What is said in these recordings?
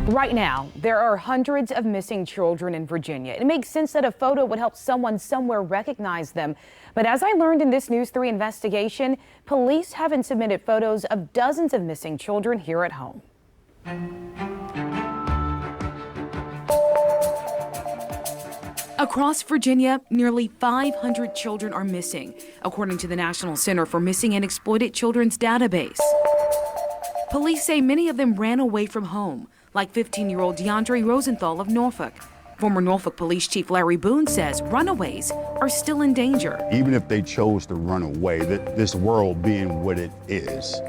Right now, there are hundreds of missing children in Virginia. It makes sense that a photo would help someone somewhere recognize them. But as I learned in this News 3 investigation, police haven't submitted photos of dozens of missing children here at home. Across Virginia, nearly 500 children are missing, according to the National Center for Missing and Exploited Children's database. Police say many of them ran away from home, like 15-year-old DeAndre Rosenthal of Norfolk. Former Norfolk Police Chief Larry Boone says runaways are still in danger. Even if they chose to run away, this world being what it is,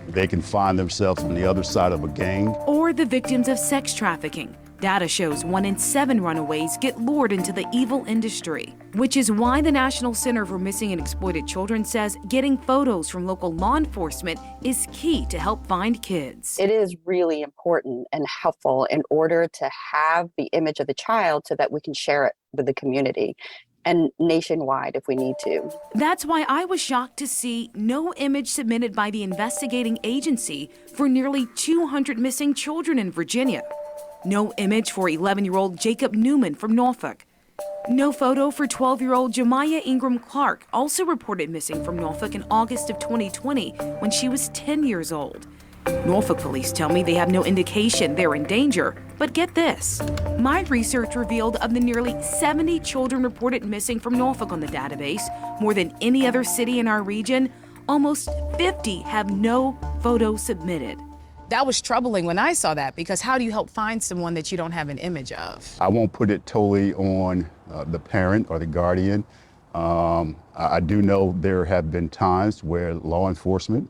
they can find themselves on the other side of a gang. Or the victims of sex trafficking. Data shows 1 in 7 runaways get lured into the evil industry, which is why the National Center for Missing and Exploited Children says getting photos from local law enforcement is key to help find kids. It is really important and helpful in order to have the image of the child so that we can share it with the community and nationwide if we need to. That's why I was shocked to see no image submitted by the investigating agency for nearly 200 missing children in Virginia. No image for 11-year-old Jacob Newman from Norfolk. No photo for 12-year-old Jemiah Ingram Clark, also reported missing from Norfolk in August of 2020 when she was 10 years old. Norfolk police tell me they have no indication they're in danger. But get this, my research revealed of the nearly 70 children reported missing from Norfolk on the database, more than any other city in our region, almost 50 have no photo submitted. That was troubling when I saw that, because how do you help find someone that you don't have an image of? I won't put it totally on the parent or the guardian. I do know there have been times where law enforcement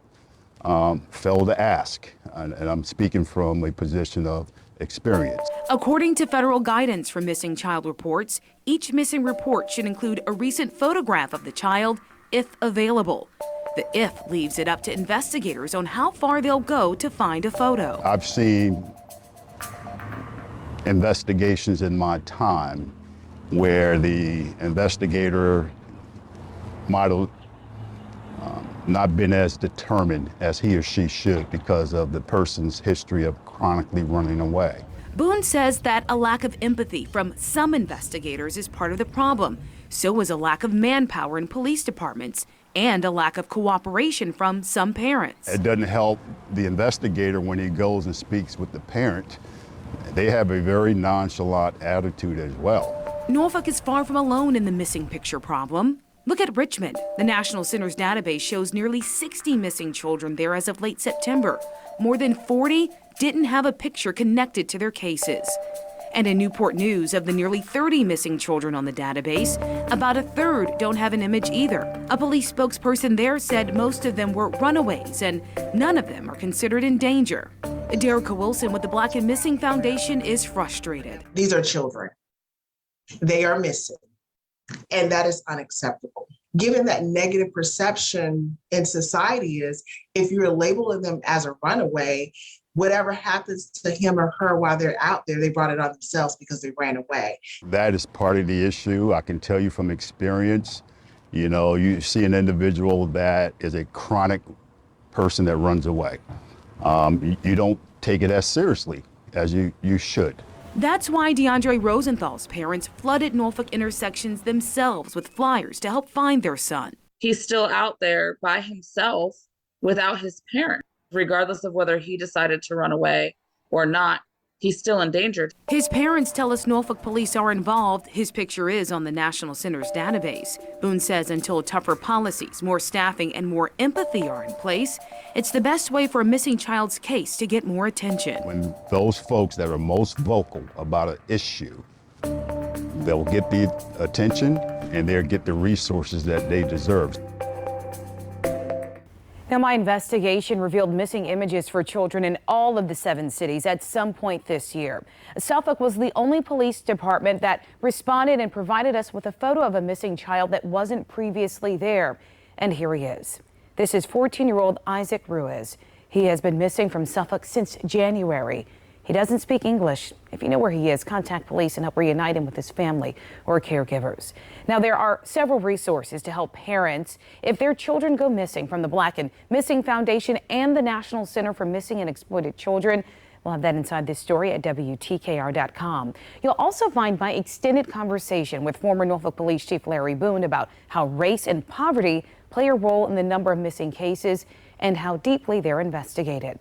failed to ask, and I'm speaking from a position of experience. According to federal guidance for missing child reports, each missing report should include a recent photograph of the child, if available. The if leaves it up to investigators on how far they'll go to find a photo. I've seen investigations in my time where the investigator might have not been as determined as he or she should because of the person's history of chronically running away. Boone says that a lack of empathy from some investigators is part of the problem. So is a lack of manpower in police departments and a lack of cooperation from some parents. It doesn't help the investigator when he goes and speaks with the parent. They have a very nonchalant attitude as well. Norfolk is far from alone in the missing picture problem. Look at Richmond. The National Center's database shows nearly 60 missing children there as of late September. More than 40 didn't have a picture connected to their cases. And in Newport News, of the nearly 30 missing children on the database, about a third don't have an image either. A police spokesperson there said most of them were runaways and none of them are considered in danger. Derica Wilson with the Black and Missing Foundation is frustrated. These are children. They are missing, and that is unacceptable. Given that negative perception in society is if you're labeling them as a runaway, whatever happens to him or her while they're out there, they brought it on themselves because they ran away. That is part of the issue. I can tell you from experience, you see an individual that is a chronic person that runs away. You don't take it as seriously as you should. That's why DeAndre Rosenthal's parents flooded Norfolk intersections themselves with flyers to help find their son. He's still out there by himself without his parent. Regardless of whether he decided to run away or not, he's still endangered. His parents tell us Norfolk police are involved. His picture is on the National Center's database. Boone says until tougher policies, more staffing, and more empathy are in place, it's the best way for a missing child's case to get more attention. When those folks that are most vocal about an issue, they'll get the attention and they'll get the resources that they deserve. Now, my investigation revealed missing images for children in all of the 7 cities at some point this year. Suffolk was the only police department that responded and provided us with a photo of a missing child that wasn't previously there. And here he is. This is 14-year-old Isaac Ruiz. He has been missing from Suffolk since January. He doesn't speak English. If you know where he is, contact police and help reunite him with his family or caregivers. Now, there are several resources to help parents if their children go missing from the Black and Missing Foundation and the National Center for Missing and Exploited Children. We'll have that inside this story at WTKR.com. You'll also find my extended conversation with former Norfolk Police Chief Larry Boone about how race and poverty play a role in the number of missing cases and how deeply they're investigated.